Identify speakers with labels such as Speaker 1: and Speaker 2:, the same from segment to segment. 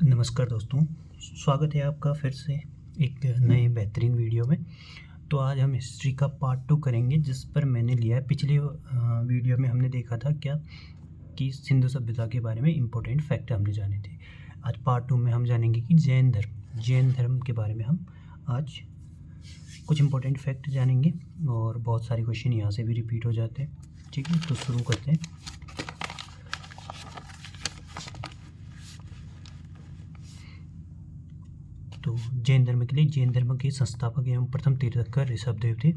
Speaker 1: नमस्कार दोस्तों, स्वागत है आपका फिर से एक नए बेहतरीन वीडियो में। तो आज हम हिस्ट्री का पार्ट 2 करेंगे, जिस पर मैंने लिया है पिछले वीडियो में हमने देखा था क्या कि सिंधु सभ्यता के बारे में इम्पोर्टेंट फैक्ट हमने जाने थे। आज पार्ट 2 में हम जानेंगे कि जैन धर्म के बारे में हम आज कुछ इम्पोर्टेंट फैक्ट जानेंगे और बहुत सारे क्वेश्चन यहाँ से भी रिपीट हो जाते हैं। ठीक है, तो शुरू करते हैं। तो जैन धर्म के संस्थापक एवं प्रथम तीर्थंकर ऋषभदेव थे।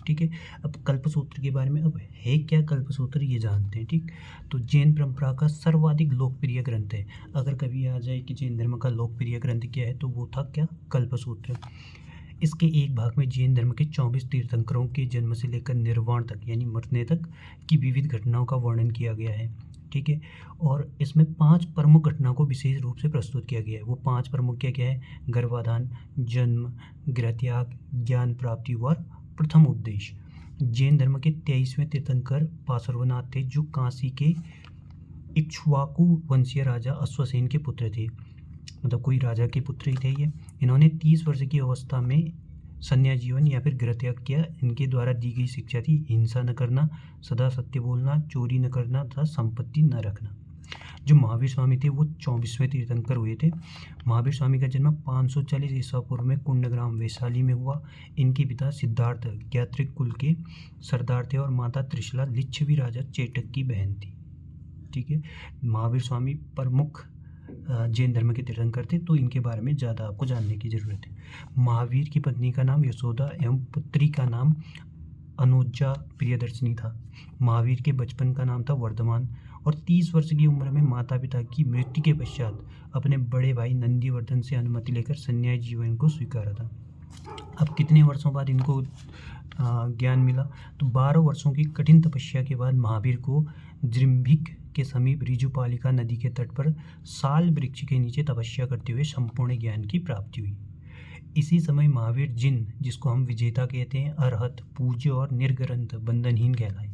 Speaker 1: ठीक है, अब कल्पसूत्र के बारे में अब है क्या कल्पसूत्र ये जानते हैं। ठीक, तो जैन परंपरा का सर्वाधिक लोकप्रिय ग्रंथ है। अगर कभी आ जाए कि जैन धर्म का लोकप्रिय ग्रंथ क्या है तो वो था क्या, कल्पसूत्र। इसके एक भाग में जैन धर्म के 24 तीर्थंकरों के जन्म से लेकर निर्वाण तक यानी मरने तक की विविध घटनाओं का वर्णन किया गया है। ठीक है, और इसमें 5 प्रमुख घटनाओं को विशेष रूप से प्रस्तुत किया गया है। वो 5 प्रमुख क्या क्या है, गर्भाधान, जन्म, गृहत्याग, ज्ञान प्राप्ति और प्रथम उपदेश। जैन धर्म के 23वें तीर्थंकर पार्श्वनाथ थे, जो काशी के इक्ष्वाकु वंशीय राजा अश्वसेन के पुत्र थे। मतलब कोई राजा के पुत्र ही थे ये। इन्होंने 30 वर्ष की अवस्था में संन्यास जीवन या फिर गृहत्याग किया। इनके द्वारा दी गई शिक्षा थी हिंसा न करना, सदा सत्य बोलना, चोरी न करना तथा संपत्ति न रखना। जो महावीर स्वामी थे वो 24वें तीर्थंकर हुए थे। महावीर स्वामी का जन्म 540 ईसा पूर्व में कुंडग्राम वैशाली में हुआ। इनके पिता सिद्धार्थ ज्ञात्रिक कुल के सरदार थे और माता त्रिशला लिच्छवी राजा चेटक की बहन थी। ठीक है, महावीर स्वामी प्रमुख जैन धर्म के तीर्थंकर थे, तो इनके बारे में ज़्यादा आपको जानने की ज़रूरत है। महावीर की पत्नी का नाम यशोदा एवं पुत्री का नाम अनुजा प्रियदर्शिनी था। महावीर के बचपन का नाम था वर्धमान और 30 वर्ष की उम्र में माता पिता की मृत्यु के पश्चात अपने बड़े भाई नंदीवर्धन से अनुमति लेकर संन्यास जीवन को स्वीकारा था। अब कितने वर्षों बाद इनको ज्ञान मिला, तो 12 वर्षों की कठिन तपस्या के बाद महावीर को जृंभिक के समीप ऋजुपालिका नदी के तट पर साल वृक्ष के नीचे तपस्या करते हुए संपूर्ण ज्ञान की प्राप्ति हुई। इसी समय महावीर जिसको हम विजेता कहते हैं, अरहत, पूज्य और निर्ग्रंथ बंधनहीन कहलाए।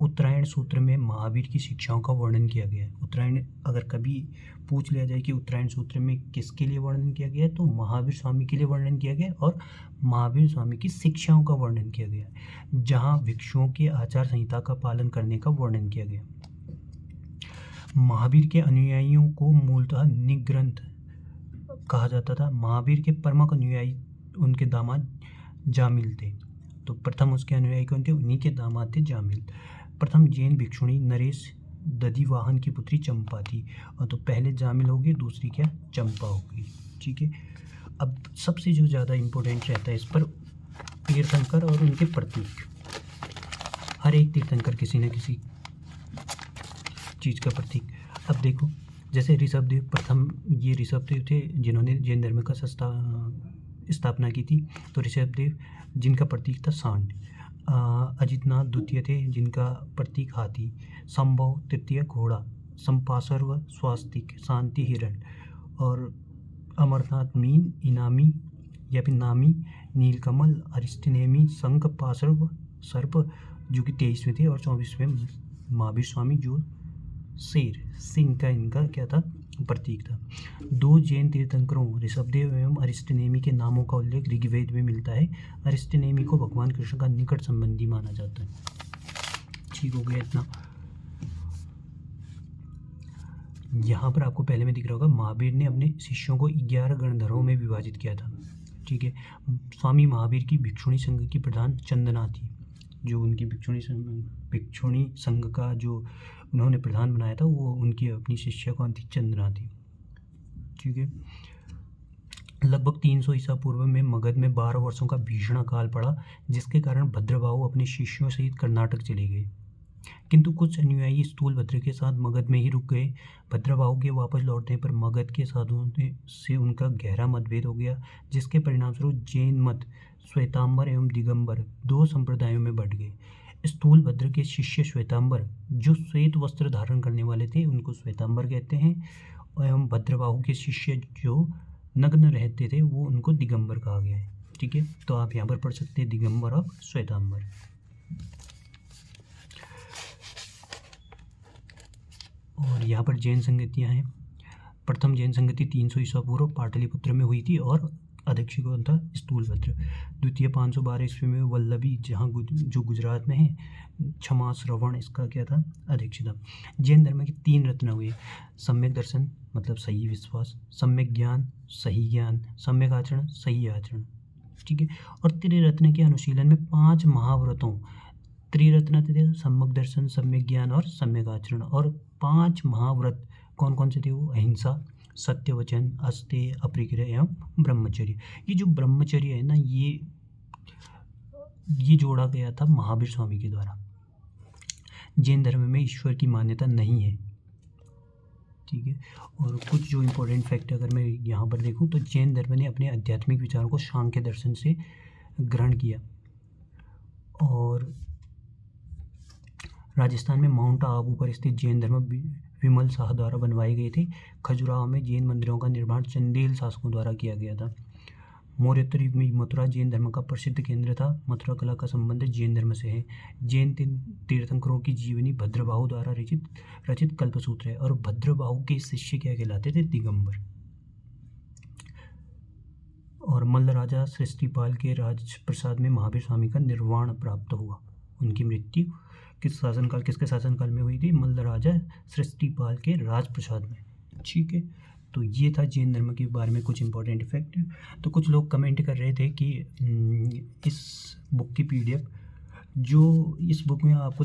Speaker 1: उत्तरायण सूत्र में महावीर की शिक्षाओं का वर्णन किया गया है। उत्तरायण अगर कभी पूछ लिया जाए कि उत्तरायण सूत्र में किसके लिए वर्णन किया गया है, तो महावीर स्वामी के लिए वर्णन किया गया और महावीर स्वामी की शिक्षाओं का वर्णन किया गया, जहाँ भिक्षुओं के आचार संहिता का पालन करने का वर्णन किया गया। महावीर के अनुयायियों को मूलतः निग्रंथ कहा जाता था। महावीर के प्रमुख अनुयायी उनके दामाद जामिल थे। तो प्रथम उसके अनुयायी कौन थे, उन्हीं के दामाद थे जामिल। प्रथम जैन भिक्षुणी नरेश दधिवाहन की पुत्री चंपा थी। और तो पहले जामिल होगी, दूसरी क्या, चंपा होगी। ठीक है, अब सबसे जो ज़्यादा इम्पोर्टेंट रहता है इस पर तीर्थंकर और उनके प्रतीक। हर एक तीर्थंकर किसी न किसी चीज़ का प्रतीक। अब देखो, जैसे ऋषभदेव प्रथम, ये ऋषभदेव थे जिन्होंने जैन धर्म का स्थापना की थी। तो ऋषभदेव जिनका प्रतीक था सांड। अजितनाथ द्वितीय थे जिनका प्रतीक हाथी। संभव तृतीय घोड़ा। संपासर्व स्वास्तिक, शांति हिरण। और अमरनाथ मीन, इनामी या फिर नामी नीलकमल, अरिष्टनेमी शंख, पासर्व सर्प जो कि 23वें थे और 24वें महावीर स्वामी जो शेर सिंह का इनका क्या था, प्रतीक था। 2 जैन तीर्थंकरों ऋषभदेव एवं अरिष्टनेमी के नामों का उल्लेख ऋग्वेद में मिलता है। अरिष्टनेमी को भगवान कृष्ण का निकट संबंधी माना जाता है। ठीक हो गया इतना। यहाँ पर आपको पहले में दिख रहा होगा, महावीर ने अपने शिष्यों को 11 गणधरों में विभाजित किया था। ठीक है, स्वामी महावीर की भिक्षुणी संघ की प्रधान चंदना थी। जो उनकी भिक्षुणी संघ का जो उन्होंने प्रधान बनाया था, वो उनकी अपनी शिष्या कौन थी, चंदना थी। ठीक है, लगभग 300 ईसा पूर्व में मगध में 12 वर्षों का भीषण अकाल पड़ा, जिसके कारण भद्रबाहु अपने शिष्यों सहित कर्नाटक चले गए। किंतु कुछ अनुयायी स्थूलभद्र के साथ मगध में ही रुक गए। भद्रबाहु के वापस लौटने पर मगध के साधुओं से उनका गहरा मतभेद हो गया, जिसके परिणामस्वरूप जैन मत श्वेतांबर एवं दिगंबर 2 संप्रदायों में बढ़ गए। स्थूलभद्र के शिष्य श्वेतांबर जो श्वेत वस्त्र धारण करने वाले थे, उनको श्वेतांबर कहते हैं, एवं भद्रबाहु के शिष्य जो नग्न रहते थे, वो उनको दिगंबर कहा गया है। ठीक है, तो आप यहाँ पर पढ़ सकते हैं दिगंबर और श्वेतांबर। और यहाँ पर जैन संगतियाँ हैं। प्रथम जैन संगति 300 ईस्वा पूर्व पाटलिपुत्र में हुई थी और अध्यक्ष कौन था? स्थूलभद्र। द्वितीय 512 ईस्वी में वल्लभी, जहाँ जो गुजरात में है, क्षमा श्रवण इसका क्या था? अध्यक्ष था। जैन धर्म के 3 रत्न हुए, सम्यक दर्शन मतलब सही विश्वास, सम्यक ज्ञान सही ज्ञान, सम्यक आचरण सही आचरण, ठीक है। और त्रिरत्न के अनुशीलन में 5 महाव्रतों, त्रिरत्न थे सम्यक दर्शन, सम्यक ज्ञान और सम्यक आचरण, और 5 महाव्रत कौन कौन से थे? वो अहिंसा, सत्य वचन, अस्तेय, अपरिग्रह एवं ब्रह्मचर्य। ये जो ब्रह्मचर्य है ना, ये जोड़ा गया था महावीर स्वामी के द्वारा। जैन धर्म में ईश्वर की मान्यता नहीं है, ठीक है। और कुछ जो इम्पोर्टेंट फैक्ट अगर मैं यहाँ पर देखूँ तो जैन धर्म ने अपने आध्यात्मिक विचारों को सांख्य दर्शन से ग्रहण किया, और राजस्थान में माउंट आबू पर स्थित जैन धर्म विमल शाह द्वारा बनवाए गए थे। खजुराहो में जैन मंदिरों का निर्माण चंदेल शासकों द्वारा किया गया था। मौर्योत्तर युग में मथुरा जैन धर्म का प्रसिद्ध केंद्र था। मथुरा कला का संबंध जैन धर्म से है। जैन तीर्थंकरों की जीवनी भद्रबाहु द्वारा रचित कल्पसूत्र है, और भद्रबाहु के शिष्य क्या कहलाते थे? दिगंबर। और मल्ल राजा सृष्टिपाल के राजप्रसाद में महावीर स्वामी का निर्वाण प्राप्त हुआ। उनकी मृत्यु किसके शासनकाल में हुई थी? मल्ल राजा सृष्टिपाल के राजप्रसाद में, ठीक है। तो ये था जैन धर्म के बारे में कुछ इंपॉर्टेंट फैक्ट। तो कुछ लोग कमेंट कर रहे थे कि इस बुक की PDF, जो इस बुक में आपको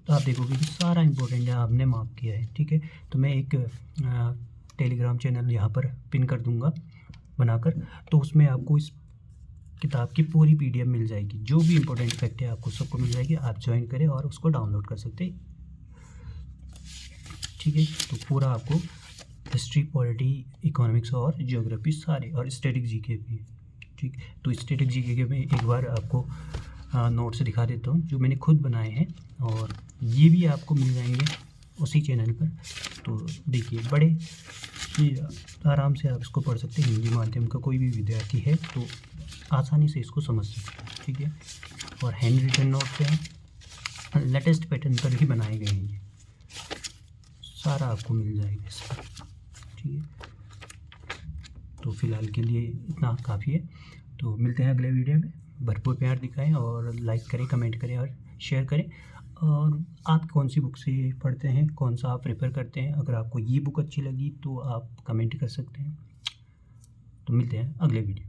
Speaker 1: आप देखोगे कि सारा इंपॉर्टेंट है, आपने मार्क किया है, ठीक है। तो मैं एक टेलीग्राम चैनल यहाँ पर पिन कर दूँगा बनाकर, तो उसमें आपको इस किताब की पूरी PDF मिल जाएगी। जो भी इंपॉर्टेंट फैक्ट है आपको सबको मिल जाएगी। आप ज्वाइन करें और उसको डाउनलोड कर सकते हैं, ठीक है। तो पूरा आपको हिस्ट्री, पॉलिटी, इकोनॉमिक्स और जियोग्राफी सारे, और स्टैटिक जीके भी, ठीक। तो स्टैटिक जीके के मैं एक बार आपको नोट्स दिखा देता हूँ जो मैंने खुद बनाए हैं, और ये भी आपको मिल जाएंगे उसी चैनल पर। तो देखिए, बड़े आराम से आप इसको पढ़ सकते हैं। हिंदी माध्यम का कोई भी विद्यार्थी है तो आसानी से इसको समझ सकते हैं, ठीक है। और हैंड रिटन नोट्स हैं, लेटेस्ट पैटर्न पर ही बनाए गए हैं, ये सारा आपको मिल जाएगा इस पर, ठीक है। तो फिलहाल के लिए इतना काफ़ी है। तो मिलते हैं अगले वीडियो में। भरपूर प्यार दिखाएं और लाइक करें, कमेंट करें और शेयर करें। और आप कौन सी बुक से पढ़ते हैं, कौन सा आप प्रेफर करते हैं? अगर आपको ये बुक अच्छी लगी तो आप कमेंट कर सकते हैं। तो मिलते हैं अगले वीडियो।